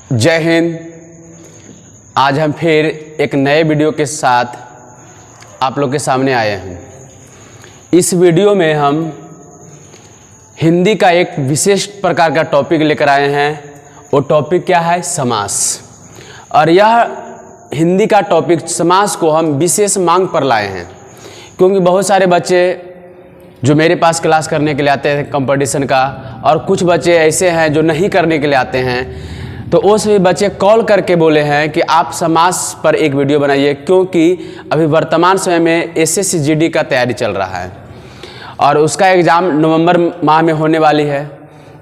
जय हिंद। आज हम फिर एक नए वीडियो के साथ आप लोग के सामने आए हैं। इस वीडियो में हम हिंदी का एक विशेष प्रकार का टॉपिक लेकर आए हैं। वो टॉपिक क्या है? समास। और यह हिंदी का टॉपिक समास को हम विशेष मांग पर लाए हैं, क्योंकि बहुत सारे बच्चे जो मेरे पास क्लास करने के लिए आते हैं कंपटीशन का, और कुछ बच्चे ऐसे हैं जो नहीं करने के लिए आते हैं, तो वो सभी बच्चे कॉल करके बोले हैं कि आप समास पर एक वीडियो बनाइए, क्योंकि अभी वर्तमान समय में एसएससी जीडी का तैयारी चल रहा है और उसका एग्ज़ाम नवंबर माह में होने वाली है।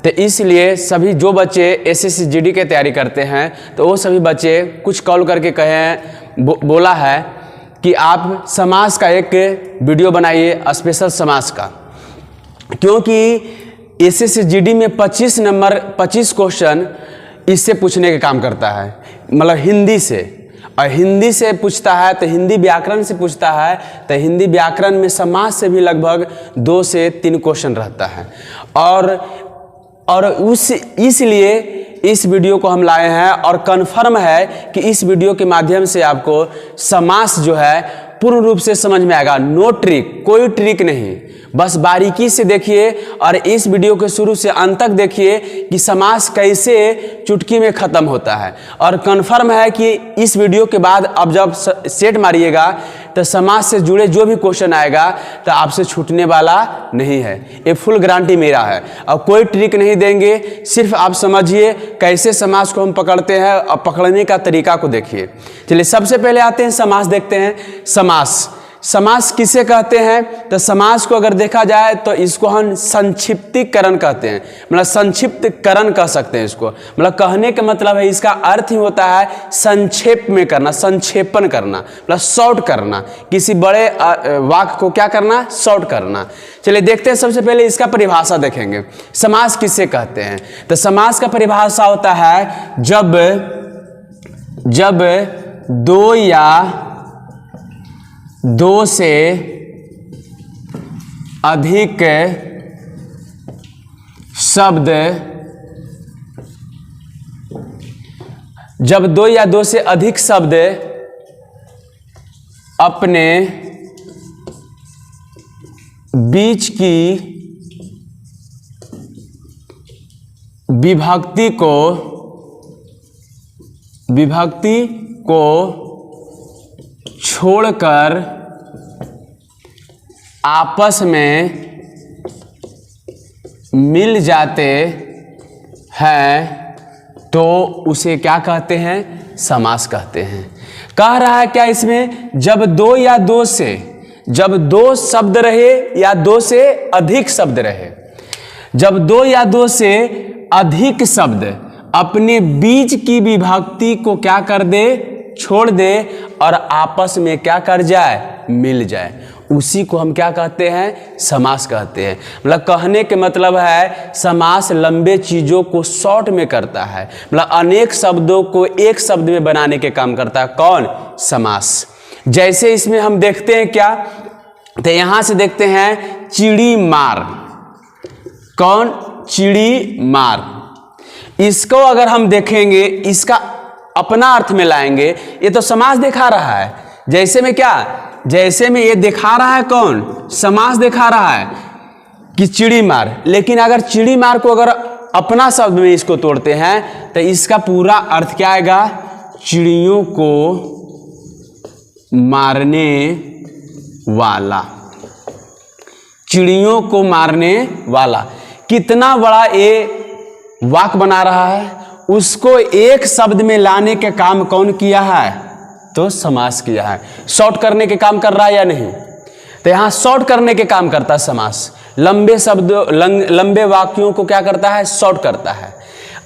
तो इसलिए सभी जो बच्चे एसएससी जीडी की तैयारी करते हैं, तो वो सभी बच्चे कुछ कॉल करके कहे हैं, बोला है कि आप समास का एक वीडियो बनाइए, स्पेशल समास का, क्योंकि एसएससी जीडी में 25 क्वेश्चन इससे पूछने का काम करता है, मतलब हिंदी से। और हिंदी से पूछता है तो हिंदी व्याकरण से पूछता है, तो हिंदी व्याकरण में समास से भी लगभग 2 से 3 क्वेश्चन रहता है। और इसलिए इस वीडियो को हम लाए हैं, और कन्फर्म है कि इस वीडियो के माध्यम से आपको समास जो है पूर्ण रूप से समझ में आएगा। नो ट्रिक, कोई ट्रिक नहीं, बस बारीकी से देखिए और इस वीडियो के शुरू से अंत तक देखिए कि समास कैसे चुटकी में ख़त्म होता है। और कन्फर्म है कि इस वीडियो के बाद अब जब सेट मारिएगा तो समास से जुड़े जो भी क्वेश्चन आएगा तो आपसे छूटने वाला नहीं है। ये फुल गारंटी मेरा है। अब कोई ट्रिक नहीं देंगे, सिर्फ आप समझिए कैसे समास को हम पकड़ते हैं और पकड़ने का तरीका को देखिए। चलिए सबसे पहले आते हैं समास, देखते हैं समास किसे कहते हैं। तो समास को अगर देखा जाए तो इसको हम संक्षिप्तीकरण कहते हैं, मतलब संक्षिप्तकरण कह सकते हैं इसको। मतलब कहने का मतलब है, इसका अर्थ ही होता है संक्षेप में करना, संक्षेपण करना, मतलब शॉर्ट करना। किसी बड़े वाक्य को क्या करना? शॉर्ट करना। चलिए देखते हैं, सबसे पहले इसका परिभाषा देखेंगे। समास किसे कहते हैं? तो समास का परिभाषा होता है जब 2 या 2 से अधिक शब्द, जब 2 या 2 से अधिक शब्द अपने बीच की विभक्ति को छोड़कर आपस में मिल जाते हैं तो उसे क्या कहते हैं? समास कहते हैं। कह रहा है क्या इसमें? जब 2 या 2 से, जब 2 शब्द रहे या 2 से अधिक शब्द रहे, जब 2 या 2 से अधिक शब्द अपने बीच की विभक्ति को क्या कर दे? छोड़ दे, और आपस में क्या कर जाए? मिल जाए, उसी को हम क्या कहते हैं? समास कहते हैं। मतलब कहने के मतलब है समास लंबे चीज़ों को शॉर्ट में करता है, मतलब अनेक शब्दों को एक शब्द में बनाने के काम करता है। कौन? समास। जैसे इसमें हम देखते हैं क्या, तो यहां से देखते हैं चिड़ी मार। कौन? चिड़ी मार। इसको अगर हम देखेंगे, इसका अपना अर्थ में लाएंगे, ये तो समास दिखा रहा है। जैसे में क्या? जैसे में ये दिखा रहा है, कौन? समास दिखा रहा है कि चिड़ी मार। लेकिन अगर चिड़ी मार को अगर अपना शब्द में इसको तोड़ते हैं तो इसका पूरा अर्थ क्या आएगा? चिड़ियों को मारने वाला। चिड़ियों को मारने वाला। कितना बड़ा ये वाक्य बना रहा है, उसको एक शब्द में लाने के काम कौन किया है? तो समास किया है। शॉर्ट करने के काम कर रहा है या नहीं? तो यहां शॉर्ट करने के काम करता है समास। लंबे शब्द, लंबे वाक्यों को क्या करता है? शॉर्ट करता है।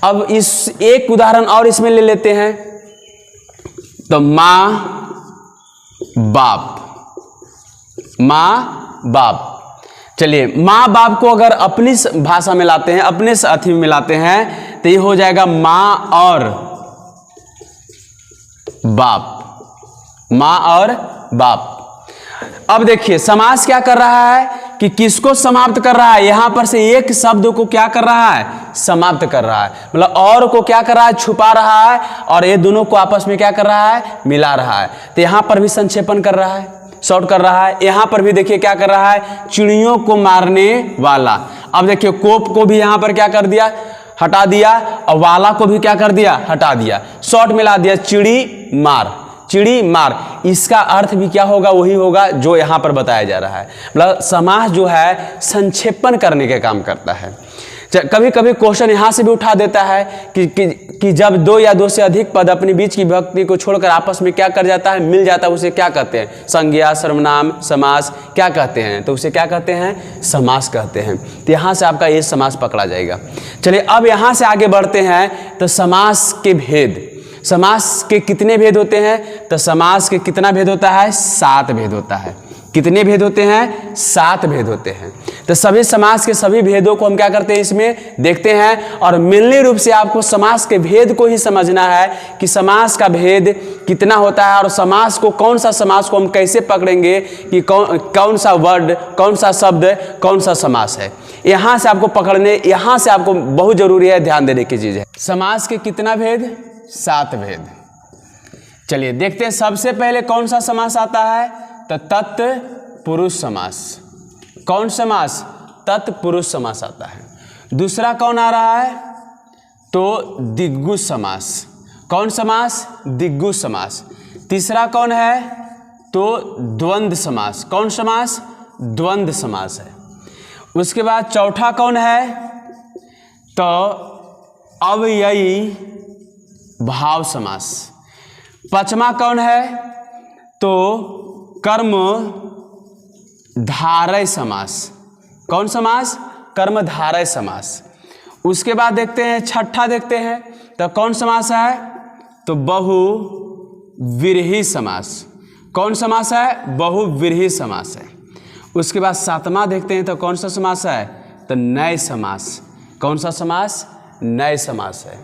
अब इस एक उदाहरण और इसमें ले लेते हैं, तो मां बाप। चलिए माँ बाप को अगर अपनी भाषा में लाते हैं, अपने साथी में मिलाते हैं, तो ये हो जाएगा माँ और बाप। माँ और बाप। अब देखिए समास क्या कर रहा है कि किसको समाप्त कर रहा है, यहां पर से एक शब्द को क्या कर रहा है, समाप्त कर रहा है, मतलब और को क्या कर रहा है, छुपा रहा है, और ये दोनों को आपस में क्या कर रहा है, मिला रहा है। तो यहां पर भी संक्षेपण कर रहा है, शॉर्ट कर रहा है। यहां पर भी देखिए क्या कर रहा है, चिड़ियों को मारने वाला। अब देखिए कोप को भी यहां पर क्या कर दिया, हटा दिया, और वाला को भी क्या कर दिया, हटा दिया, शॉर्ट मिला दिया, चिड़ी मार, चिड़ी मार। इसका अर्थ भी क्या होगा, वही होगा जो यहां पर बताया जा रहा है। मतलब समास जो है संक्षेपण करने के काम करता है। कभी कभी क्वेश्चन यहां से भी उठा देता है कि जब दो या दो से अधिक पद अपने बीच की विभक्ति को छोड़कर आपस में क्या कर जाता है, मिल जाता है, उसे क्या कहते हैं, संज्ञा, सर्वनाम, समास क्या कहते हैं, तो उसे क्या कहते हैं, समास कहते हैं। तो यहां से आपका ये समास पकड़ा जाएगा। चलिए अब यहां से आगे बढ़ते हैं। तो समास के भेद, समास के कितने भेद होते हैं, तो समास के कितना भेद होता है, 7 भेद होता है। कितने भेद होते हैं, 7 भेद होते हैं। तो सभी समास के सभी भेदों को हम क्या करते हैं, इसमें देखते हैं, और मिलने रूप से आपको समास के भेद को ही समझना है कि समास का भेद कितना होता है, और समास को, कौन सा समास को हम कैसे पकड़ेंगे कि कौन सा वर्ड, कौन सा शब्द, कौन सा समास है। यहां से आपको पकड़ने, यहां से आपको बहुत जरूरी है, ध्यान देने की चीज है। समास के कितना भेद, 7 भेद। चलिए देखते हैं। सबसे पहले कौन सा समास आता है, तो तत्पुरुष समास। कौन समास, तत्पुरुष समास आता है। दूसरा कौन आ रहा है, तो दिग्गुज समास। कौन समास, दिग्गुज समास। तीसरा कौन है, तो द्वंद्व समास। कौन समास, द्वंद्व समास है। उसके बाद चौथा कौन है, तो अव्ययी भाव समास। पांचवा कौन है, तो कर्म धारय समास। कौन समास, कर्म धारय समास। उसके बाद देखते हैं, छठा देखते हैं, तो कौन समास है, तो बहुव्रीहि समास। कौन समास है, बहुव्रीहि समास है। उसके बाद 7वां देखते हैं, तो कौन सा समास है, तो नए समास। कौन सा समास, नए समास है।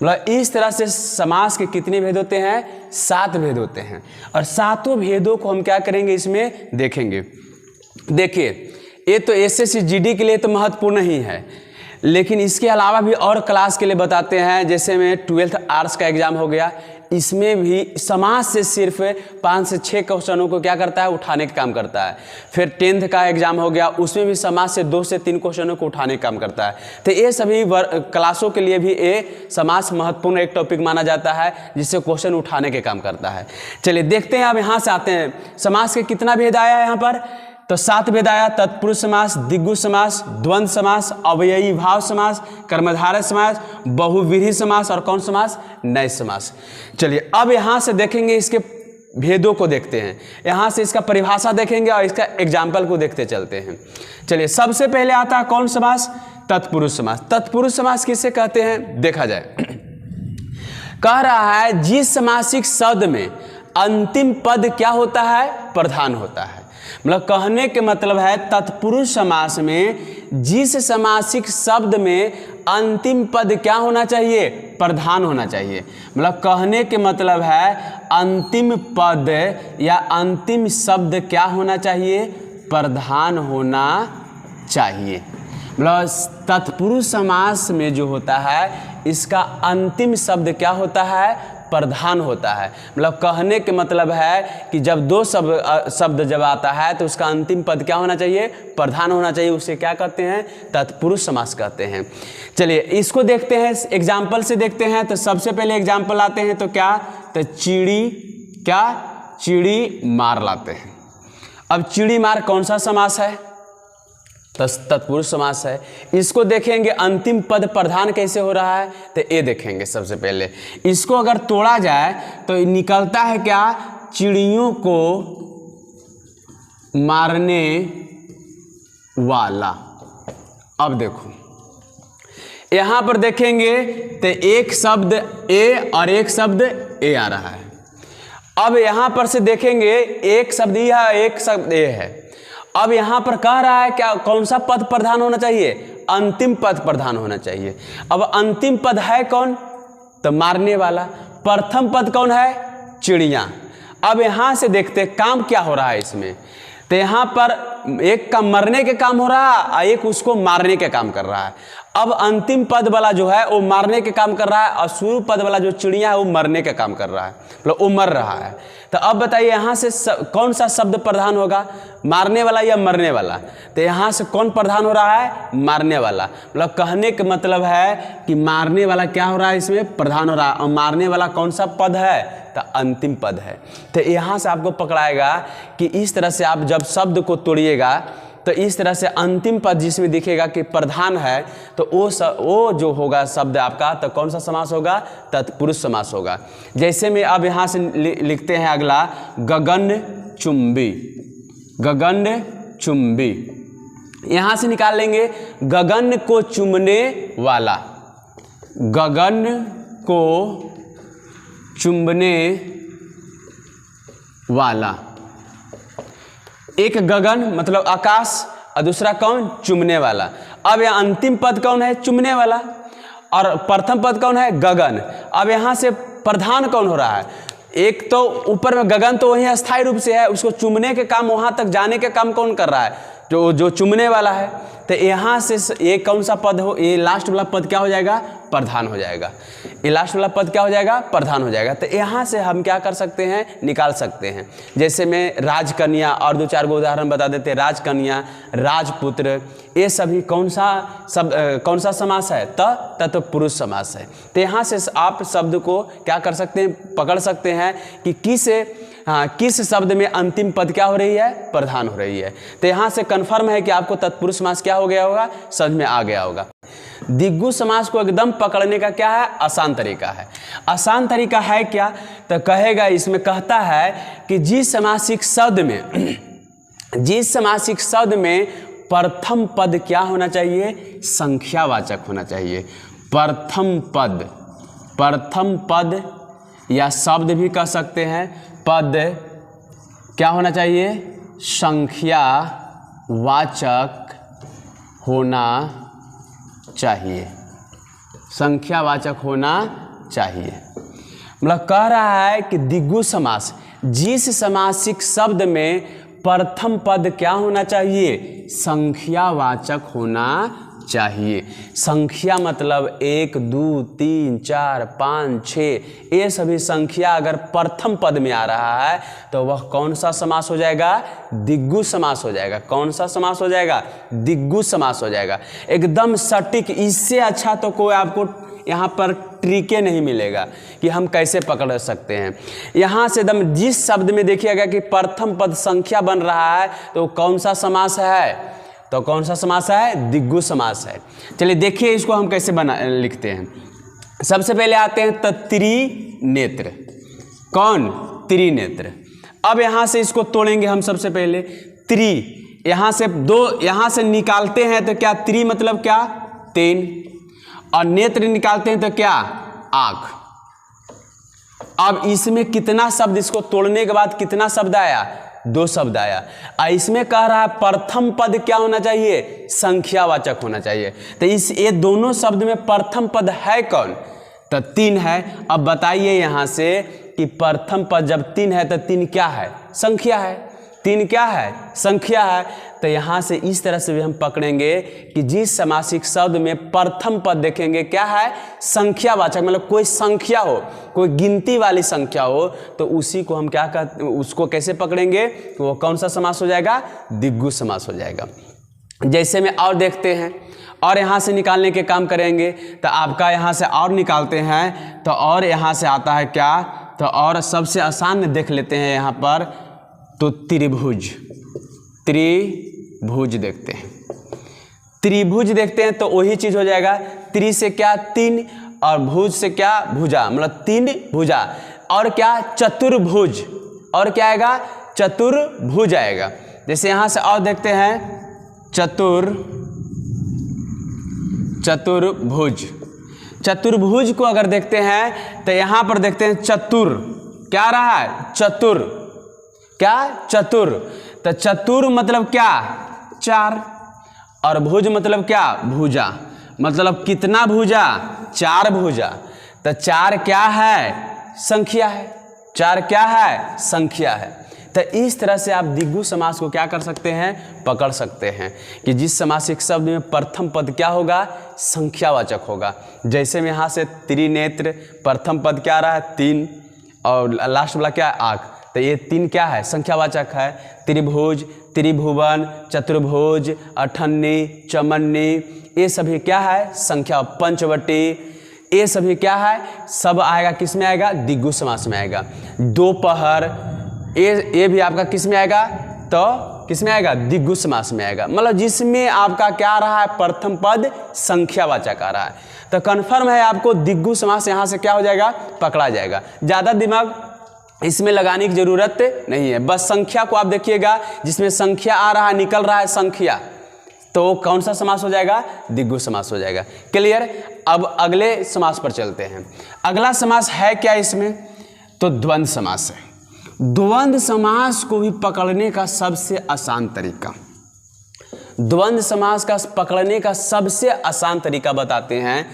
मतलब इस तरह से समास के कितने भेद होते हैं, 7 भेद होते हैं, और 7 भेदों को हम क्या करेंगे, इसमें देखेंगे। देखिए ये तो एसएससी जीडी के लिए तो महत्वपूर्ण ही है, लेकिन इसके अलावा भी और क्लास के लिए बताते हैं। जैसे में 12th आर्ट्स का एग्जाम हो गया, इसमें भी समास से सिर्फ 5 से 6 क्वेश्चनों को क्या करता है, उठाने का काम करता है। फिर 10th का एग्जाम हो गया, उसमें भी समास से 2 से 3 क्वेश्चनों को उठाने का काम करता है। तो ये सभी क्लासों के लिए भी ये समास महत्वपूर्ण एक टॉपिक माना जाता है, जिससे क्वेश्चन उठाने के काम करता है। चलिए देखते हैं, अब यहाँ से आते हैं। समास के कितना भेद आया है यहाँ पर, तो 7 भेद आया। तत्पुरुष समास, दिग्गुज समास, द्वंद्व समास, अव्ययी भाव समास, कर्मधारय समास, बहुव्रीहि समास, और कौन समास, नए समास। चलिए अब यहाँ से देखेंगे, इसके भेदों को देखते हैं। यहाँ से इसका परिभाषा देखेंगे और इसका एग्जाम्पल को देखते चलते हैं। चलिए सबसे पहले आता है कौन समास, तत्पुरुष समास। तत्पुरुष समास किसे कहते हैं, देखा जाए। कह रहा है जिस समासिक शब्द में अंतिम पद क्या होता है, प्रधान होता है। मतलब कहने के मतलब है तत्पुरुष समास में जिस समासिक शब्द में अंतिम पद क्या होना चाहिए, प्रधान होना चाहिए। मतलब कहने के मतलब है अंतिम पद या अंतिम शब्द क्या होना चाहिए, प्रधान होना चाहिए। मतलब तत्पुरुष समास में जो होता है, इसका अंतिम शब्द क्या होता है, प्रधान होता है। मतलब कहने के मतलब है कि जब 2 शब्द जब आता है तो उसका अंतिम पद क्या होना चाहिए, प्रधान होना चाहिए। उसे क्या कहते हैं, तत्पुरुष समास कहते हैं। चलिए इसको देखते हैं, एग्जाम्पल से देखते हैं। तो सबसे पहले एग्जाम्पल आते हैं, तो क्या, तो चिड़ी मार लाते हैं। अब चिड़ी मार कौन सा समास है, तत्पुरुष समास है। इसको देखेंगे अंतिम पद प्रधान कैसे हो रहा है, तो ये देखेंगे। सबसे पहले इसको अगर तोड़ा जाए तो निकलता है क्या, चिड़ियों को मारने वाला। अब देखो यहां पर देखेंगे तो एक शब्द ए और एक शब्द ए आ रहा है। अब यहां पर से देखेंगे एक शब्द ई है, एक शब्द ए है। अब यहां पर कह रहा है क्या, कौन सा पद प्रधान होना चाहिए, अंतिम पद प्रधान होना चाहिए। अब अंतिम पद है कौन, तो मारने वाला। प्रथम पद कौन है, चिड़िया। अब यहां से देखते काम क्या हो रहा है इसमें, तो यहाँ पर एक का मरने के काम हो रहा है और एक उसको मारने के काम कर रहा है। अब अंतिम पद वाला जो है वो मारने के काम कर रहा है और शुरू पद वाला जो चिड़िया है वो मरने के काम कर रहा है, मतलब वो मर रहा है। तो अब बताइए यहाँ से कौन सा शब्द प्रधान होगा, मारने वाला या मरने वाला? तो यहाँ से कौन प्रधान हो रहा है? मारने वाला। मतलब कहने का मतलब है कि मारने वाला क्या हो रहा है, इसमें प्रधान हो रहा है। और मारने वाला कौन सा पद है? तो अंतिम पद है। तो यहाँ से आपको पकड़ाएगा कि इस तरह से आप जब शब्द को तोड़िएगा तो इस तरह से अंतिम पद जिसमें दिखेगा कि प्रधान है तो वो जो होगा शब्द आपका, तो कौन सा समास होगा? तत्पुरुष समास होगा। जैसे में अब यहाँ से लिखते हैं अगला, गगन चुंबी। गगन चुंबी यहाँ से निकाल लेंगे गगन को चुमने वाला। गगन को चुंबने वाला, एक गगन मतलब आकाश और दूसरा कौन? चुमने वाला। अब यहाँ अंतिम पद कौन है? चुमने वाला। और प्रथम पद कौन है? गगन। अब यहाँ से प्रधान कौन हो रहा है? एक तो ऊपर में गगन तो वही अस्थायी रूप से है, उसको चुमने के काम, वहां तक जाने के काम कौन कर रहा है? जो चुमने वाला है। तो यहाँ से ये कौन सा पद हो? ये लास्ट वाला पद क्या हो जाएगा? प्रधान हो जाएगा। ये लास्ट वाला पद क्या हो जाएगा? प्रधान हो जाएगा। तो यहाँ से हम क्या कर सकते हैं? निकाल सकते हैं। जैसे में राजकन्या और दो चार गो उदाहरण बता देते हैं। राजकन्या, राजपुत्र, ये सभी कौन सा समास है? तत्पुरुष समास है। तो यहाँ से आप शब्द को क्या कर सकते हैं? पकड़ सकते हैं कि किस शब्द में अंतिम पद क्या हो रही है? प्रधान हो रही है। तो यहाँ से कंफर्म है कि आपको तत्पुरुष समास क्या हो गया होगा? समझ में आ गया होगा। दिग्गु समास को एकदम पकड़ने का क्या है? आसान तरीका है। आसान तरीका है क्या? तो कहेगा, इसमें कहता है कि जिस समासिक शब्द में प्रथम पद क्या होना चाहिए? संख्यावाचक होना चाहिए। प्रथम पद या शब्द भी कह सकते हैं। पद क्या होना चाहिए? संख्यावाचक होना चाहिए। संख्यावाचक होना चाहिए। मतलब कह रहा है कि दिग्गु समास, जिस समासिक शब्द में प्रथम पद क्या होना चाहिए? संख्यावाचक होना चाहिए। संख्या मतलब 1 2 3 4 5 6, ये सभी संख्या अगर प्रथम पद में आ रहा है तो वह कौन सा समास हो जाएगा? दिग्गु समास हो जाएगा। कौन सा समास हो जाएगा? दिग्गु समास हो जाएगा। एकदम सटीक। इससे अच्छा तो कोई आपको यहाँ पर ट्रिके नहीं मिलेगा कि हम कैसे पकड़ सकते हैं। यहाँ से एकदम जिस शब्द में देखिएगा कि प्रथम पद संख्या बन रहा है तो कौन सा समास है? तो कौन सा समास है? दिग्गु समास है। चलिए देखिए इसको हम कैसे लिखते हैं। सबसे पहले आते हैं त्रिनेत्र। कौन? त्रिनेत्र। अब यहाँ से इसको तोड़ेंगे हम। सबसे पहले त्रि, यहाँ से दो यहाँ से निकालते हैं तो क्या? त्रि मतलब क्या? 3। और नेत्र निकालते हैं तो क्या? आँख। अब इसमें कितना शब्द, इसको तोड़ने के बाद कितना शब्द आया? 2 शब्द आया। इसमें कह रहा है प्रथम पद क्या होना चाहिए? संख्यावाचक होना चाहिए। तो ये दोनों शब्द में प्रथम पद है कौन? तो 3 है। अब बताइए यहाँ से कि प्रथम पद जब 3 है तो 3 क्या है? संख्या है। 3 क्या है? संख्या है। तो यहाँ से इस तरह से भी हम पकड़ेंगे कि जिस समासिक शब्द में प्रथम पद देखेंगे क्या है? संख्यावाचक, मतलब कोई संख्या हो, कोई गिनती वाली संख्या हो, तो उसी को हम क्या कहते, उसको कैसे पकड़ेंगे? तो वो कौन सा समास हो जाएगा? दिग्गु समास हो जाएगा। जैसे में और देखते हैं और यहाँ से निकालने के काम करेंगे। तो आपका यहाँ से और निकालते हैं तो और यहाँ से आता है क्या? तो और सबसे आसान देख लेते हैं यहाँ पर, तो त्रिभुज। त्रिभुज देखते हैं। त्रिभुज देखते हैं तो वही चीज हो जाएगा। त्रि से क्या? 3 और भुज से क्या? भुजा, मतलब 3 भुजा। और क्या? चतुर्भुज। और क्या आएगा? चतुर्भुज आएगा। जैसे यहाँ से और देखते हैं चतुर्भुज। चतुर्भुज को अगर देखते हैं तो यहाँ पर देखते हैं चतुर। क्या रहा है? चतुर। क्या? चतुर। तो चतुर मतलब क्या? 4। और भुज मतलब क्या? भुजा। मतलब कितना भुजा? 4 भुजा। तो 4 क्या है? संख्या है। 4 क्या है? संख्या है। तो इस तरह से आप द्विगु समास को क्या कर सकते हैं, पकड़ सकते हैं कि जिस समासिक शब्द में प्रथम पद क्या होगा, संख्यावाचक होगा। जैसे में यहाँ से त्रिनेत्र, प्रथम पद क्या आ रहा है, 3, और लास्ट वाला क्या है, आँख, तो ये 3 क्या है, संख्यावाचक है। त्रिभुज, त्रिभुवन, चतुर्भुज, अठन्नी, चमन्नी, ये सभी क्या है, संख्या। पंचवटी, ये सभी क्या है, सब आएगा किस में आएगा, द्विगु समास में आएगा। दोपहर, ये भी आपका किस में आएगा, तो किस में आएगा, द्विगु समास में आएगा। मतलब जिसमें आपका क्या आ रहा है, प्रथम पद संख्यावाचक आ रहा है। तो कन्फर्म है आपको द्विगु समास यहाँ से क्या हो जाएगा, पकड़ा जाएगा। ज़्यादा दिमाग इसमें लगाने की जरूरत नहीं है, बस संख्या को आप देखिएगा, जिसमें संख्या आ रहा है, निकल रहा है संख्या, तो कौन सा समास हो जाएगा, द्विगु समास हो जाएगा। क्लियर। अब अगले समास पर चलते हैं। अगला समास है क्या इसमें, तो द्वंद्व समास है। द्वंद्व समास को भी पकड़ने का सबसे आसान तरीका, द्वंद्व समास का पकड़ने का सबसे आसान तरीका बताते हैं।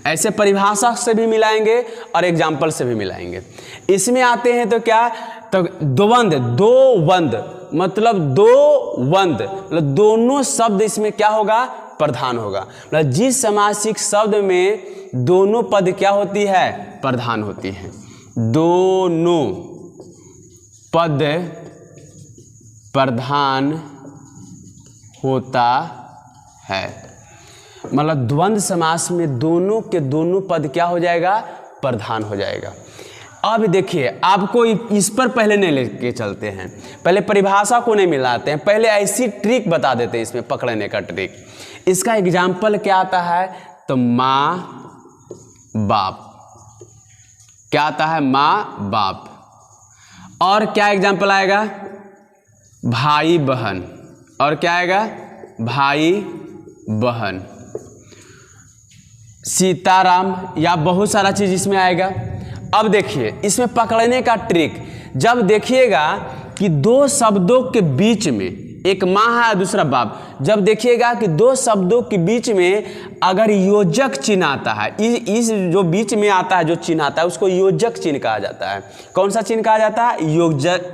ऐसे परिभाषा से भी मिलाएंगे और एग्जाम्पल से भी मिलाएंगे। इसमें आते हैं तो क्या, तो द्वंद्व, दो वंद, मतलब दो वंद, मतलब दोनों शब्द इसमें क्या होगा, प्रधान होगा। मतलब जिस समासिक शब्द में दोनों पद क्या होती है, प्रधान होती है, दोनों पद प्रधान होता है, मतलब द्वंद्व समास में दोनों के दोनों पद क्या हो जाएगा, प्रधान हो जाएगा। अब देखिए, आपको इस पर पहले नहीं लेके चलते हैं, पहले परिभाषा को नहीं मिलाते हैं, पहले ऐसी ट्रिक बता देते हैं इसमें पकड़ने का ट्रिक। इसका एग्जाम्पल क्या आता है, तो माँ बाप, क्या आता है, माँ बाप। और क्या एग्जाम्पल आएगा, भाई बहन, और क्या आएगा, भाई बहन, सीताराम, या बहुत सारा चीज इसमें आएगा। अब देखिए इसमें पकड़ने का ट्रिक, जब देखिएगा कि दो शब्दों के बीच में, एक माँ है दूसरा बाप, जब देखिएगा कि दो शब्दों के बीच में अगर योजक चिन्ह आता है, इस जो बीच में आता है जो चिन्ह आता है उसको योजक चिन्ह कहा जाता है। कौन सा चिन्ह कहा जाता है,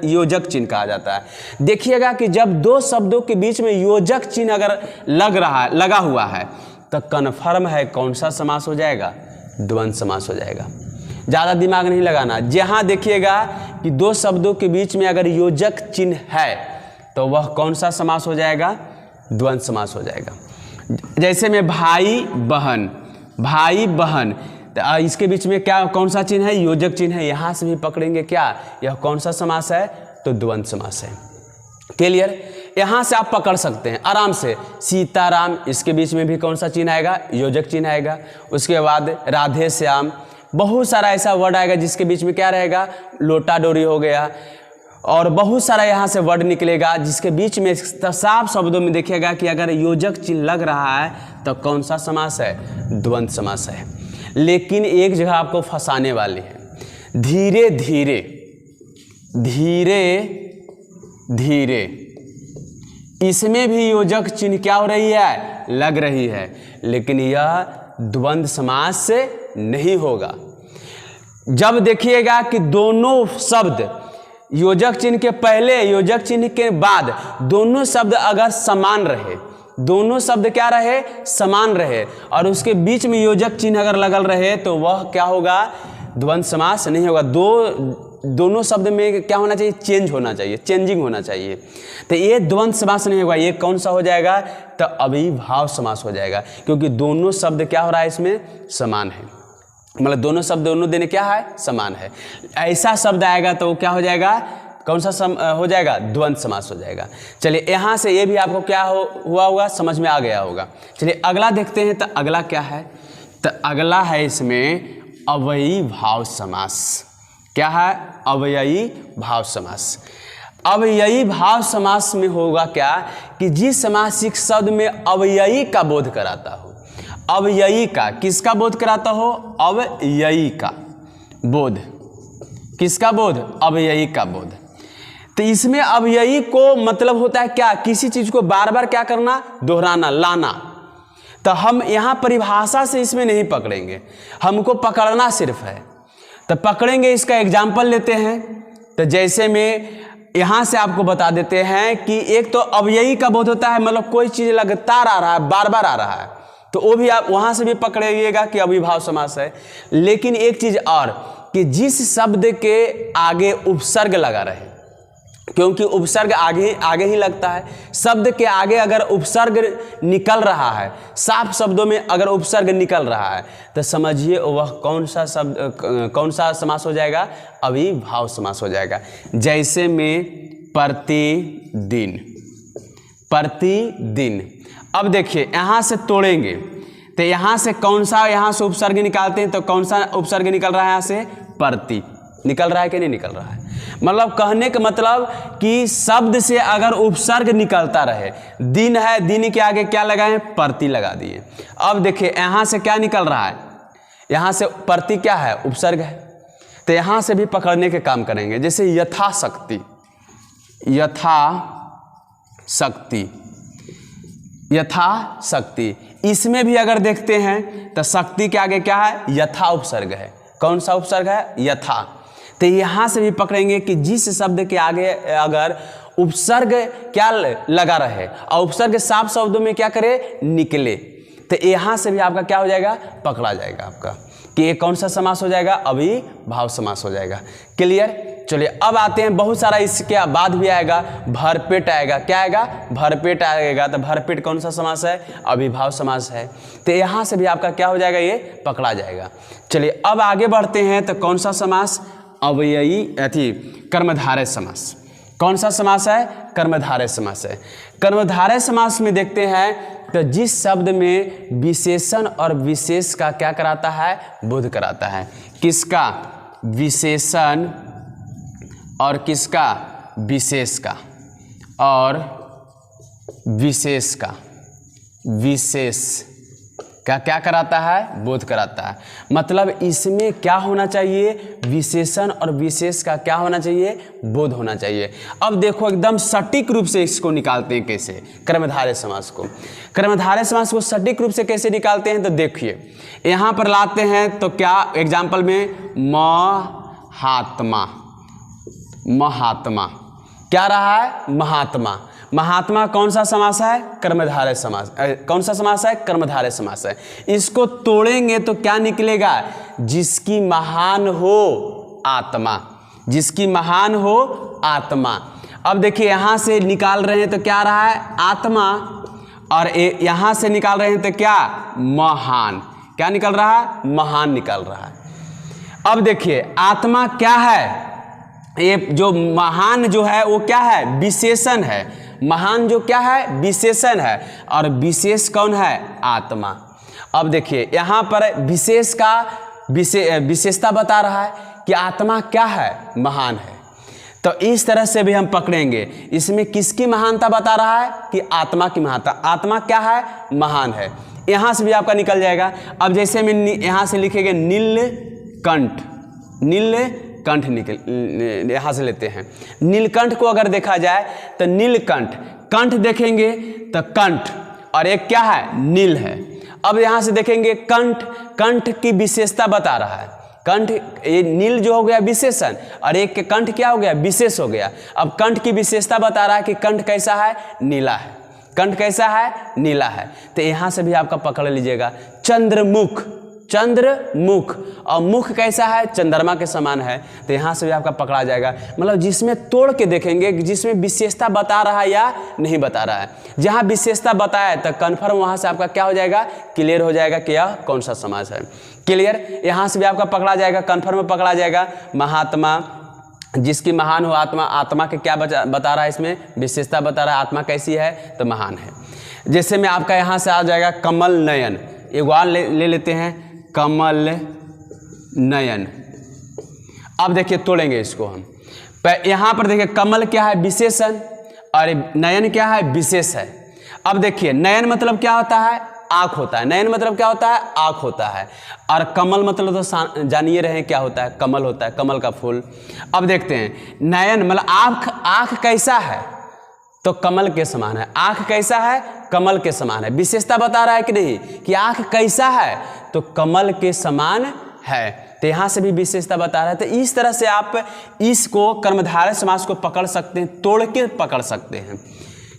योजक चिन्ह कहा जाता है। देखिएगा कि जब दो शब्दों के बीच में योजक चिन्ह अगर लगा हुआ है तो कन्फर्म है कौन सा समास हो जाएगा, द्वंद्व समास हो जाएगा। ज़्यादा दिमाग नहीं लगाना, जहाँ देखिएगा कि दो शब्दों के बीच में अगर योजक चिन्ह है तो वह कौन सा समास हो जाएगा, द्वंद्व समास हो जाएगा। जैसे में भाई बहन, भाई बहन, तो इसके बीच में क्या, कौन सा चिन्ह है, योजक चिन्ह है। यहाँ से भी पकड़ेंगे क्या, यह कौन सा समास है, तो द्वंद्व समास है। क्लियर। यहाँ से आप पकड़ सकते हैं आराम से। सीताराम, इसके बीच में भी कौन सा चिन्ह आएगा, योजक चिन्ह आएगा। उसके बाद राधे श्याम, बहुत सारा ऐसा वर्ड आएगा जिसके बीच में क्या रहेगा, लोटा डोरी हो गया, और बहुत सारा यहाँ से वर्ड निकलेगा जिसके बीच में साफ शब्दों में देखिएगा कि अगर योजक चिन्ह लग रहा है तो कौन सा समास है, द्वंद्व समास है। लेकिन एक जगह आपको फंसाने वाली है, धीरे धीरे धीरे धीरे इसमें भी योजक चिन्ह क्या हो रही है, लग रही है, लेकिन यह द्वंद्व समास से नहीं होगा। जब देखिएगा कि दोनों शब्द योजक चिन्ह के पहले, योजक चिन्ह के बाद दोनों शब्द अगर समान रहे, दोनों शब्द क्या रहे, समान रहे, और उसके बीच में योजक चिन्ह अगर लगल रहे तो वह क्या होगा, द्वंद्व समास नहीं होगा। दोनों शब्द में क्या होना चाहिए, चेंज होना चाहिए, चेंजिंग होना चाहिए। तो ये द्वंद्व समास नहीं होगा, ये कौन सा हो जाएगा, तो अविभाव समास हो जाएगा, क्योंकि दोनों शब्द क्या हो रहा है, इसमें समान है। मतलब दोनों शब्द दोनों देने क्या है, समान है। ऐसा शब्द आएगा तो वो क्या हो जाएगा, कौन सा हो जाएगा, द्वंद्व समास हो जाएगा। चलिए यहाँ से ये भी आपको क्या हुआ होगा, समझ में आ गया होगा। चलिए अगला देखते हैं, तो अगला क्या है, तो अगला है इसमें अव्ययीभाव समास। क्या है, अव्ययी भाव समास। अव्ययी भाव समास में होगा क्या, कि जिस समासिक शब्द में अव्ययी का बोध कराता हो, अव्ययी का, किसका बोध कराता हो, अव्ययी का बोध, किसका बोध, अव्ययी का बोध। तो इसमें अव्ययी को मतलब होता है क्या, किसी चीज को बार बार क्या करना, दोहराना, लाना। तो हम यहाँ परिभाषा से इसमें नहीं पकड़ेंगे, हमको पकड़ना सिर्फ है। तो पकड़ेंगे, इसका एग्जाम्पल लेते हैं। तो जैसे में यहाँ से आपको बता देते हैं कि एक तो अव्ययी का बोध होता है, मतलब कोई चीज़ लगातार आ रहा है, बार बार आ रहा है, तो वो भी आप वहाँ से भी पकड़िएगा कि अविभाव समास है। लेकिन एक चीज़ और कि जिस शब्द के आगे उपसर्ग लगा रहे, क्योंकि उपसर्ग आगे ही लगता है। शब्द के आगे अगर उपसर्ग निकल रहा है, साफ शब्दों में अगर उपसर्ग निकल रहा है, तो समझिए वह कौन सा समास हो जाएगा? अविभाव समास हो जाएगा। जैसे में प्रतिदिन, प्रतिदिन। अब देखिए यहाँ से तोड़ेंगे तो यहाँ से कौन सा, यहाँ से उपसर्ग निकालते हैं तो कौन सा उपसर्ग निकल रहा है? यहाँ से प्रति निकल रहा है कि नहीं निकल रहा है? मतलब कहने का मतलब कि शब्द से अगर उपसर्ग निकलता रहे, दिन है, दिन के आगे क्या लगाएं? प्रति लगा दिए। अब देखिए यहाँ से क्या निकल रहा है? यहाँ से प्रति क्या है? उपसर्ग है। तो यहाँ से भी पकड़ने के काम करेंगे। जैसे यथाशक्ति, यथाशक्ति, यथाशक्ति, इसमें भी अगर देखते हैं तो शक्ति के आगे क्या है? यथा उपसर्ग है। कौन सा उपसर्ग है? यथा। तो यहाँ से भी पकड़ेंगे कि जिस शब्द के आगे अगर उपसर्ग क्या लगा रहे और उपसर्ग साफ शब्दों में क्या करे? निकले, तो यहाँ से भी आपका क्या हो जाएगा? पकड़ा जाएगा आपका कि ये कौन सा समास हो जाएगा? अविभाव समास हो जाएगा। क्लियर? चलिए अब आते हैं, बहुत सारा इसके बाद भी आएगा, भरपेट आएगा। क्या आएगा? भरपेट आएगा। तो भरपेट कौन सा समास है? अविभाव समास है। तो यहाँ से भी आपका क्या हो जाएगा? ये पकड़ा जाएगा। चलिए अब आगे बढ़ते हैं, तो कौन सा समास? अव्ययी कर्मधारय समास। कौन सा समास है? कर्मधारय समास है। कर्मधारय समास में देखते हैं तो जिस शब्द में विशेषण और विशेष का क्या कराता है? बोध कराता है। किसका? विशेषण और किसका? विशेष का, और विशेष का, विशेष का क्या कराता है? बोध कराता है। मतलब इसमें क्या होना चाहिए? विशेषण और विशेष का क्या होना चाहिए? बोध होना चाहिए। अब देखो एकदम सटीक रूप से इसको निकालते हैं कैसे? कर्मधारय समास को, कर्मधारय समास को सटीक रूप से कैसे निकालते हैं? तो देखिए यहाँ पर लाते हैं तो क्या एग्जाम्पल में महात्मा, महात्मा क्या रहा है? महात्मा। महात्मा कौन सा समास है? कर्मधारय समास। कौन सा समास है? कर्मधारय समास है। इसको तोड़ेंगे तो क्या निकलेगा? जिसकी महान हो आत्मा, जिसकी महान हो आत्मा। अब देखिए यहाँ से निकाल रहे हैं तो क्या रहा है? आत्मा, और यहाँ से निकाल रहे हैं तो क्या? महान। क्या निकल रहा है? महान निकल रहा है। अब देखिए आत्मा क्या है? ये जो महान जो है वो क्या है? विशेषण है। महान जो क्या है? विशेषण है, और विशेष कौन है? आत्मा। अब देखिए यहाँ पर विशेष का विशेषता बता रहा है कि आत्मा क्या है? महान है। तो इस तरह से भी हम पकड़ेंगे। इसमें किसकी महानता बता रहा है? कि आत्मा की महानता। आत्मा क्या है? महान है। यहाँ से भी आपका निकल जाएगा। अब जैसे में यहाँ से लिखेंगे नीलकंठ, नीलकंठ निकल, यहाँ से लेते हैं। नीलकंठ को अगर देखा जाए तो नीलकंठ, कंठ देखेंगे तो कंठ, और एक क्या है? नील है। अब यहाँ से देखेंगे कंठ, कंठ की विशेषता बता रहा है। कंठ, ये नील जो हो गया विशेषण, और एक के कंठ क्या हो गया? विशेष हो गया। अब कंठ की विशेषता बता रहा है कि कंठ कैसा है? नीला है। कंठ कैसा है? नीला है। तो यहाँ से भी आपका पकड़ लीजिएगा। चंद्रमुख, चंद्रमुख, और मुख कैसा है? चंद्रमा के समान है। तो यहाँ से भी आपका पकड़ा जाएगा। मतलब जिसमें तोड़ के देखेंगे, जिसमें विशेषता बता रहा है या नहीं बता रहा है। जहाँ विशेषता बताया तो कन्फर्म वहाँ से आपका क्या हो जाएगा? क्लियर हो जाएगा कि यह कौन सा समास है। क्लियर? यहाँ से भी आपका पकड़ा जाएगा, कन्फर्म पकड़ा जाएगा। महात्मा, जिसकी महान हो आत्मा। आत्मा के क्या बता रहा है? इसमें विशेषता बता रहा है। आत्मा कैसी है? तो महान है। जैसे में आपका यहाँ से आ जाएगा कमल नयन। एक बार ले लेते हैं, कमल नयन। अब देखिए तोड़ेंगे इसको हम। यहाँ पर देखिए कमल क्या है? विशेषण, और नयन क्या है? विशेष है। अब देखिए नयन मतलब क्या होता है? आँख होता है। नयन मतलब क्या होता है? आँख होता है। और कमल मतलब तो जानिए रहे क्या होता है? कमल होता है, कमल का फूल। अब देखते हैं नयन मतलब आँख, आँख कैसा है? तो कमल के समान है। आँख कैसा है? कमल के समान है। विशेषता बता रहा है कि नहीं कि आँख कैसा है? तो कमल के समान है। तो यहाँ से भी विशेषता बता रहा है। तो इस तरह से आप इसको कर्मधारय समास को पकड़ सकते हैं, तोड़ के पकड़ सकते हैं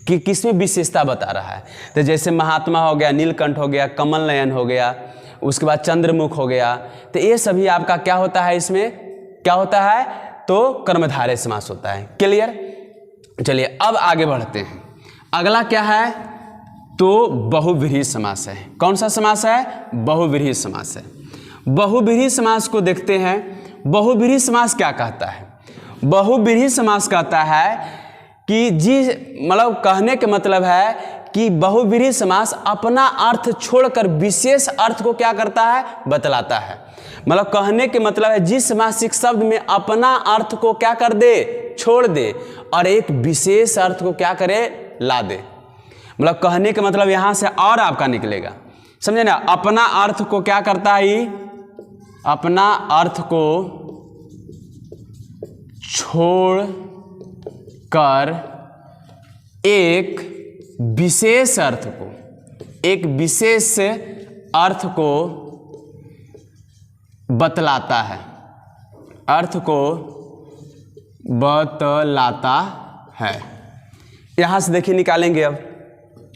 कि किसमें विशेषता बता रहा है। तो जैसे महात्मा हो गया, नीलकंठ हो गया, कमल नयन हो गया, उसके बाद चंद्रमुख हो गया, तो ये सभी आपका क्या होता है, इसमें क्या होता है, तो कर्मधारय समास होता है। क्लियर। चलिए अब आगे बढ़ते हैं। अगला क्या है, तो बहुव्रीहि समास है। कौन सा समास है, बहुव्रीहि समास है। बहुव्रीहि समास को देखते हैं। बहुव्रीहि समास क्या कहता है, बहुव्रीहि समास कहता है कि मतलब कहने के मतलब है कि बहुव्रीहि समास अपना अर्थ छोड़कर विशेष अर्थ को क्या करता है, बतलाता है। मतलब कहने के मतलब है जिस समासिक शब्द में अपना अर्थ को क्या कर दे, छोड़ दे, और एक विशेष अर्थ को क्या करे, ला दे। मतलब कहने का मतलब यहां से और आपका निकलेगा, समझे ना। अपना अर्थ को क्या करता है, अपना अर्थ को छोड़ कर एक विशेष अर्थ को, एक विशेष अर्थ को बतलाता है, अर्थ को बतलाता है। यहां से देखिए निकालेंगे। अब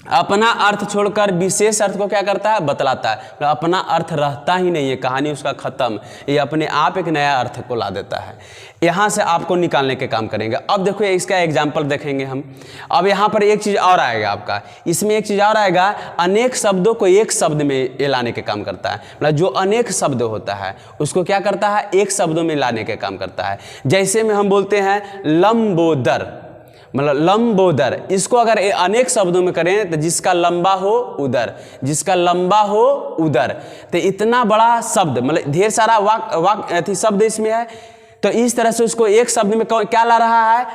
अपना अर्थ छोड़कर विशेष अर्थ को क्या करता है, बतलाता है। तो अपना अर्थ रहता ही नहीं है, कहानी उसका खत्म, ये अपने आप एक नया अर्थ को ला देता है। यहाँ से आपको निकालने के काम करेंगे। अब देखो इसका एग्जाम्पल देखेंगे हम। अब यहाँ पर एक चीज़ और आएगा आपका, इसमें एक चीज़ और आएगा, अनेक शब्दों को एक शब्द में ये लाने के काम करता है। मतलब जो अनेक शब्द होता है उसको क्या करता है, एक शब्दों में लाने के काम करता है। जैसे में हम बोलते हैं लंबोदर, मतलब लंबोदर, इसको अगर अनेक शब्दों में करें तो जिसका लंबा हो उदर, जिसका लंबा हो उदर, तो इतना बड़ा शब्द, मतलब ढेर सारा वाक शब्द इसमें है, तो इस तरह से उसको एक शब्द में क्या ला रहा है,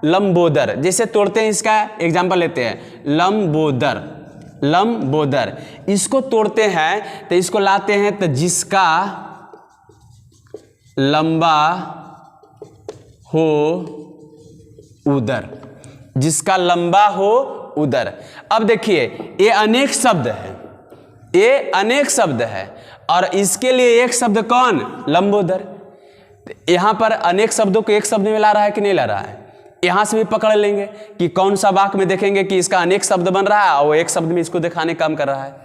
लंबोदर। जैसे तोड़ते हैं, इसका एग्जांपल लेते हैं, लंबोदर, लंबोदर, इसको तोड़ते हैं तो इसको लाते हैं तो जिसका लंबा हो उदर, जिसका लंबा हो उदर। अब देखिए ये अनेक शब्द है, ये अनेक शब्द है, और इसके लिए एक शब्द कौन, लंबोदर। यहां पर अनेक शब्दों को एक शब्द में ला रहा है कि नहीं ला रहा है। यहां से भी पकड़ लेंगे कि कौन सा वाक्य में देखेंगे कि इसका अनेक शब्द बन रहा है और वो एक शब्द में इसको दिखाने काम कर रहा है।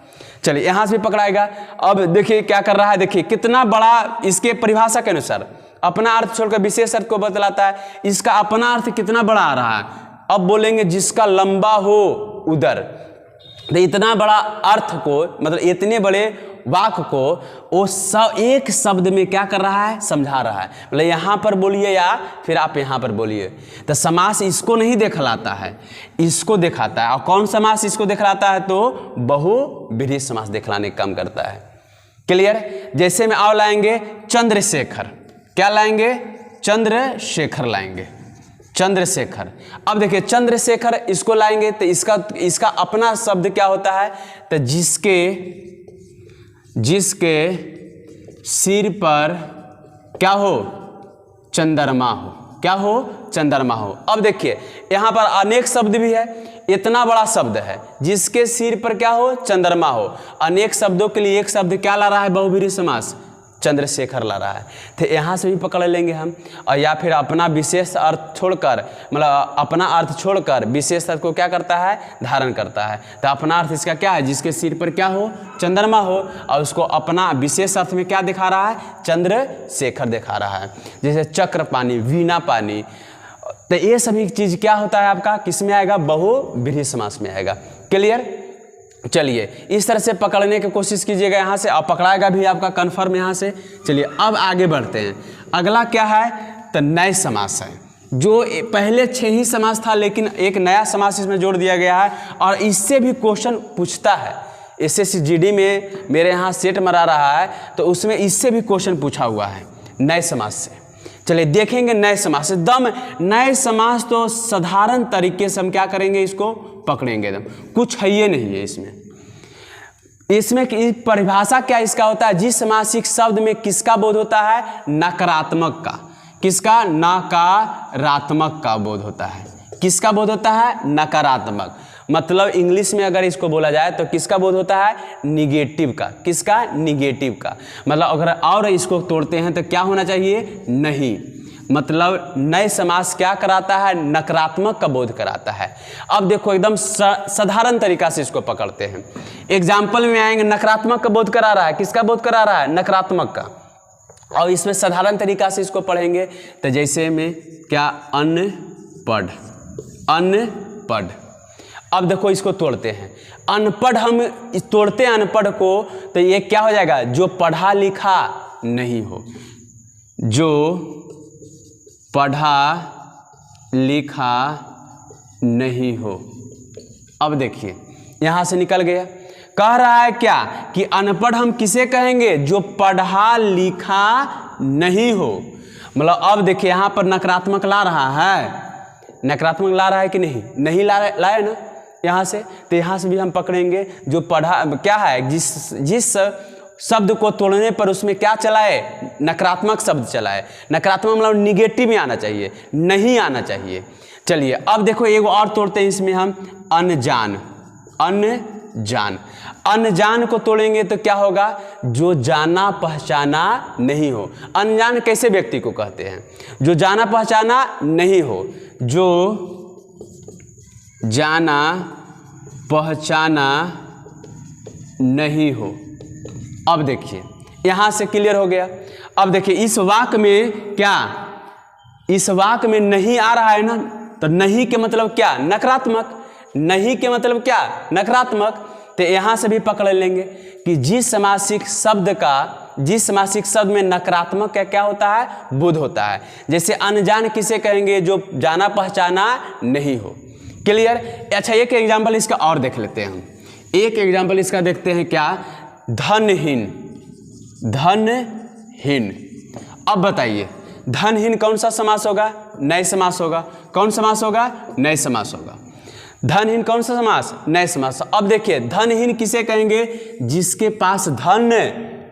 चलिए यहां से भी पकड़ाएगा। अब देखिए क्या कर रहा है, देखिए कितना बड़ा इसके परिभाषा के अनुसार अपना अर्थ छोड़कर विशेष अर्थ को बतलाता है। इसका अपना अर्थ कितना बड़ा आ रहा है। अब बोलेंगे जिसका लंबा हो उदर, तो इतना बड़ा अर्थ को, मतलब इतने बड़े वाक्य को वो सब एक शब्द में क्या कर रहा है, समझा रहा है। मतलब यहाँ पर बोलिए या फिर आप यहाँ पर बोलिए। तो समास इसको नहीं दिखलाता है, इसको दिखाता है। और कौन समास इसको दिखलाता है, तो बहुव्रीहि समास दिखलाने का काम करता है। क्लियर। जैसे में और लाएंगे चंद्रशेखर, क्या लाएंगे, चंद्रशेखर लाएंगे, चंद्रशेखर। अब देखिए चंद्रशेखर इसको लाएंगे तो इसका अपना शब्द क्या होता है, तो जिसके सिर पर क्या हो, चंद्रमा हो, क्या हो, चंद्रमा हो। अब देखिए यहां पर अनेक शब्द भी है, इतना बड़ा शब्द है, जिसके सिर पर क्या हो, चंद्रमा हो। अनेक शब्दों के लिए एक शब्द क्या ला रहा है, बहुव्रीहि समास, चंद्रशेखर ला रहा है। तो यहाँ से भी पकड़ लेंगे हम। और या फिर अपना विशेष अर्थ छोड़कर, मतलब अपना अर्थ छोड़कर विशेष अर्थ को क्या करता है, धारण करता है। तो अपना अर्थ इसका क्या है, जिसके सिर पर क्या हो, चंद्रमा हो, और उसको अपना विशेष अर्थ में क्या दिखा रहा है, चंद्रशेखर दिखा रहा है। जैसे चक्र पानी, वीणा पानी, तो ये सभी चीज़ क्या होता है आपका, किस में आएगा, बहुव्रीहि समास में आएगा। क्लियर। चलिए इस तरह से पकड़ने की कोशिश कीजिएगा यहाँ से, और पकड़ाएगा भी आपका कन्फर्म यहाँ से। चलिए अब आगे बढ़ते हैं। अगला क्या है, तो नए समास है। जो पहले 6 ही समास था, लेकिन एक नया समास इसमें जोड़ दिया गया है, और इससे भी क्वेश्चन पूछता है। SSC GD में मेरे यहाँ सेट मरा रहा है, तो उसमें इससे भी क्वेश्चन पूछा हुआ है नए समास से। चलिए देखेंगे नए समास। एकदम नए समास तो साधारण तरीके से हम क्या करेंगे, इसको पकड़ेंगे। एकदम कुछ है ये नहीं है इसमें परिभाषा क्या इसका होता है, जिस समासिक शब्द में किसका बोध होता है, नकारात्मक का। किसका, नकारात्मक का बोध होता है। किसका बोध होता है, नकारात्मक। मतलब इंग्लिश में अगर इसको बोला जाए तो किसका बोध होता है? निगेटिव का। किसका? निगेटिव का। मतलब अगर और इसको तोड़ते हैं तो क्या होना चाहिए? नहीं। मतलब नए समास क्या कराता है? नकारात्मक का बोध कराता है। अब देखो एकदम साधारण तरीका से इसको पकड़ते हैं। एग्जाम्पल में आएंगे, नकारात्मक का बोध करा रहा है। किसका बोध करा रहा है? नकारात्मक का। और इसमें साधारण तरीका से इसको पढ़ेंगे तो जैसे में क्या? अनपढ़। अनपढ़। अब देखो इसको तोड़ते हैं। अनपढ़ हम तोड़ते हैं अनपढ़ को तो ये क्या हो जाएगा? जो पढ़ा लिखा नहीं हो। जो पढ़ा लिखा नहीं हो। अब देखिए यहां से निकल गया। कह रहा है क्या कि अनपढ़ हम किसे कहेंगे? जो पढ़ा लिखा नहीं हो। मतलब अब देखिए यहां पर नकारात्मक ला रहा है। नकारात्मक ला रहा है कि नहीं? नहीं लाए ना यहाँ से। तो यहाँ से भी हम पकड़ेंगे जो पढ़ा क्या है? जिस शब्द को तोड़ने पर उसमें क्या चलाए? नकारात्मक शब्द चलाए। नकारात्मक मतलब निगेटिव में आना चाहिए, नहीं आना चाहिए। चलिए अब देखो एक और तोड़ते हैं इसमें हम, अनजान। अनजान। अनजान को तोड़ेंगे तो क्या होगा? जो जाना पहचाना नहीं हो। अनजान कैसे व्यक्ति को कहते हैं? जो जाना पहचाना नहीं हो। जो जाना पहचाना नहीं हो। अब देखिए यहां से क्लियर हो गया। अब देखिए इस वाक्य में क्या? इस वाक्य में नहीं आ रहा है ना, तो नहीं के मतलब क्या? नकारात्मक। नहीं के मतलब क्या? नकारात्मक। तो यहां से भी पकड़ लेंगे कि जिस समासिक शब्द में नकारात्मक का क्या होता है? बोध होता है। जैसे अनजान किसे कहेंगे? जो जाना पहचाना नहीं हो। क्लियर? अच्छा एक एग्जाम्पल इसका और देख लेते हैं हम। एक एग्जाम्पल इसका देखते हैं क्या? धनहीन। धनहीन। अब बताइए धनहीन कौन सा समास होगा? नए समास होगा। कौन समास होगा? नए समास होगा। धनहीन कौन सा समास? नए समास। अब देखिए धनहीन किसे कहेंगे? जिसके पास धन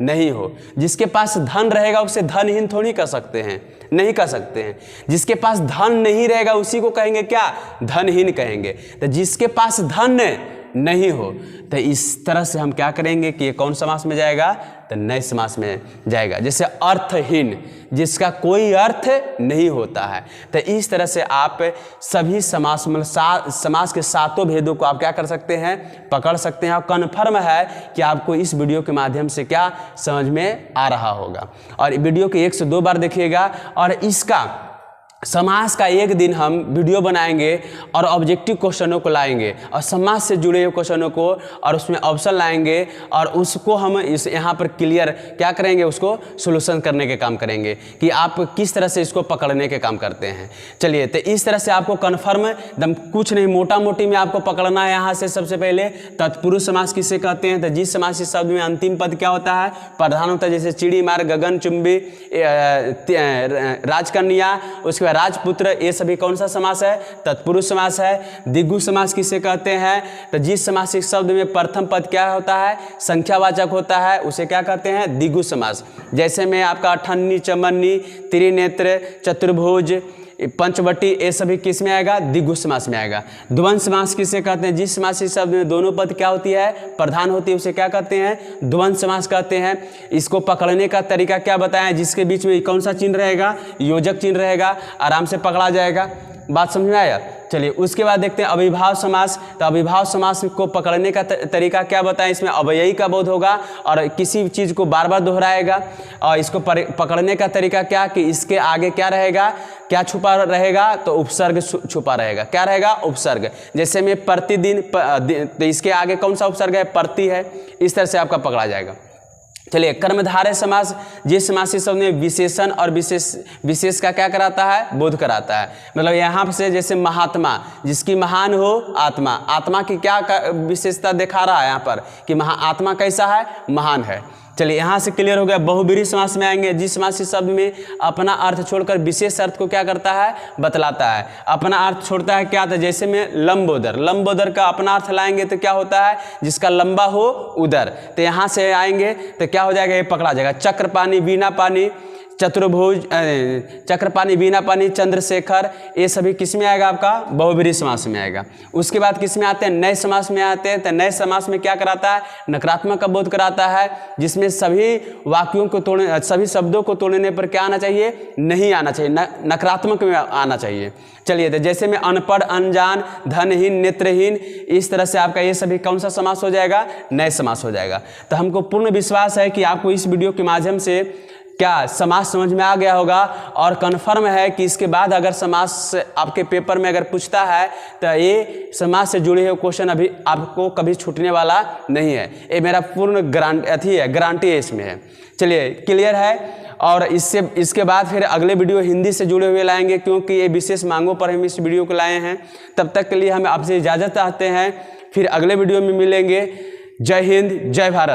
नहीं हो। जिसके पास धन रहेगा उसे धनहीन थोड़ी कर सकते हैं, नहीं कर सकते हैं। जिसके पास धन नहीं रहेगा उसी को कहेंगे क्या? धनहीन कहेंगे। तो जिसके पास धन नहीं हो तो इस तरह से हम क्या करेंगे कि ये कौन समास में जाएगा? तो नए समास में जाएगा। जैसे अर्थहीन, जिसका कोई अर्थ नहीं होता है। तो इस तरह से आप सभी समास मतलब समास के सातों भेदों को आप क्या कर सकते हैं? पकड़ सकते हैं। और कन्फर्म है कि आपको इस वीडियो के माध्यम से क्या समझ में आ रहा होगा। और वीडियो को 1 से 2 बार देखिएगा। और इसका समास का एक दिन हम वीडियो बनाएंगे और ऑब्जेक्टिव क्वेश्चनों को लाएंगे और समास से जुड़े हुए क्वेश्चनों को और उसमें ऑप्शन लाएंगे और उसको हम इस यहाँ पर क्लियर क्या करेंगे? उसको सॉल्यूशन करने के काम करेंगे कि आप किस तरह से इसको पकड़ने के काम करते हैं। चलिए तो इस तरह से आपको कन्फर्म एकदम कुछ नहीं, मोटा मोटी में आपको पकड़ना है। यहाँ से सबसे पहले तत्पुरुष समास किसे कहते हैं? तो जिस समासी शब्द में अंतिम पद क्या होता है? प्रधान होता है। जैसे चिड़ी मार, गगनचुंबी, राजकन्या, उसके राजपुत्र, ये सभी कौन सा समास है? तत्पुरुष समास है। द्विगु समास किसे कहते हैं? तो जिस समासिक शब्द में प्रथम पद क्या होता है? संख्यावाचक होता है, उसे क्या कहते हैं? द्विगु समास। जैसे में आपका अठन्नी, चमन्नी, त्रिनेत्र, चतुर्भुज, पंचवटी, ये सभी किस में आएगा? द्विगु समास में आएगा। द्वंद्व समास किसे कहते हैं? जिस समासिक शब्द में दोनों पद क्या होती है? प्रधान होती है, उसे क्या कहते हैं? द्वंद्व समास कहते हैं। इसको पकड़ने का तरीका क्या बताएं? जिसके बीच में कौन सा चिन्ह रहेगा? योजक चिन्ह रहेगा, आराम से पकड़ा जाएगा। बात समझ में आया? चलिए उसके बाद देखते हैं अविभाव समास। तो अविभाव समास को पकड़ने का तरीका क्या बताएं? इसमें अवयवी का बोध होगा और किसी चीज़ को बार बार दोहराएगा। और इसको पकड़ने का तरीका क्या कि इसके आगे क्या रहेगा? क्या छुपा रहेगा? तो उपसर्ग छुपा रहेगा। क्या रहेगा? उपसर्ग। जैसे में प्रतिदिन, तो इसके आगे कौन सा उपसर्ग है? प्रति है। इस तरह से आपका पकड़ा जाएगा। चलिए कर्मधारय समास, जिस समासी शब्द में विशेषण और विशेष का क्या कराता है? बोध कराता है। मतलब यहाँ से जैसे महात्मा, जिसकी महान हो आत्मा, आत्मा की क्या विशेषता दिखा रहा है यहाँ पर कि आत्मा कैसा है? महान है। चलिए यहाँ से क्लियर हो गया। बहुब्रीहि समास में आएंगे। जिस समासी शब्द में अपना अर्थ छोड़कर विशेष अर्थ को क्या करता है? बतलाता है। अपना अर्थ छोड़ता है क्या? तो जैसे में लंबोदर, लंबोदर का अपना अर्थ लाएंगे तो क्या होता है? जिसका लंबा हो उदर। तो यहाँ से आएंगे तो क्या हो जाएगा? ये पकड़ा जाएगा। चक्रपाणी, वीणा पानी, चतुर्भुज, चक्रपाणी, वीणापाणी, चंद्रशेखर, ये सभी किस में आएगा? आपका बहुब्रीहि समास में आएगा। उसके बाद किस में आते हैं? नए समास में आते हैं। तो नए समास में क्या कराता है? नकारात्मक का बोध कराता है, जिसमें सभी वाक्यों को तोड़ने, सभी शब्दों को तोड़ने पर क्या आना चाहिए? नहीं आना चाहिए, नकारात्मक में आना चाहिए। चलिए, तो जैसे में अनपढ़, अनजान, धनहीन, नेत्रहीन, इस तरह से आपका ये सभी कौन सा समास हो जाएगा? नए समास हो जाएगा। तो हमको पूर्ण विश्वास है कि आपको इस वीडियो के माध्यम से क्या समास समझ में आ गया होगा, और कन्फर्म है कि इसके बाद अगर समास आपके पेपर में अगर पूछता है तो ये समास से जुड़े हुए क्वेश्चन अभी आपको कभी छूटने वाला नहीं है। ये मेरा पूर्ण गारंटी है इसमें है। चलिए, क्लियर है। और इसके बाद फिर अगले वीडियो हिंदी से जुड़े हुए लाएंगे, क्योंकि ये विशेष मांगों पर हम इस वीडियो को लाए हैं। तब तक के लिए हम आपसे इजाज़त चाहते हैं, फिर अगले वीडियो में मिलेंगे। जय हिंद, जय भारत।